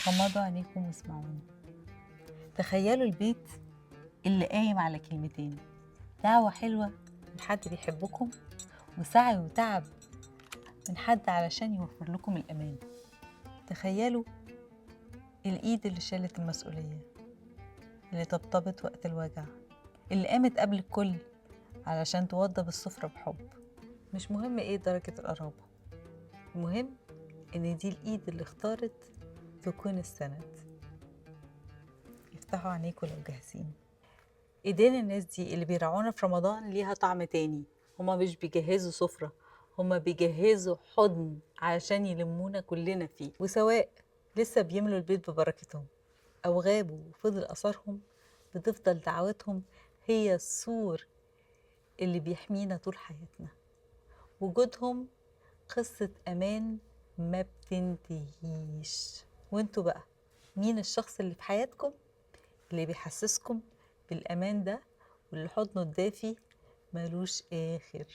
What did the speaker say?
غمضوا عينيكم واسمعوني. تخيلوا البيت اللي قايم على كلمتين: دعوة حلوة من حد بيحبكم، وسعي وتعب من حد علشان يوفر لكم الأمان. تخيلوا الإيد اللي شالت المسؤولية، اللي طبطبت وقت الوجع، اللي قامت قبل الكل علشان توضب السفرة بحب. مش مهم ايه درجة القرابة، المهم ان دي الإيد اللي اختارت تكون السند. افتحوا عينيكم لو جاهزين. ايدين الناس دي اللي بيرعونا في رمضان ليها طعم تاني. هما مش بيجهزوا سفرة، هما بيجهزوا حضن علشان يلمونا كلنا فيه. وسواء لسه بيملوا البيت ببركتهم أو غابوا وفضل أثرهم، بتفضل دعواتهم هي السور اللي بيحمينا طول حياتنا. وجودهم قصة أمان ما بتنتهيش. وانتوا بقى، مين الشخص اللي في حياتكم اللي بيحسسكم بالأمان ده واللي حضنه الدافي ملوش آخر؟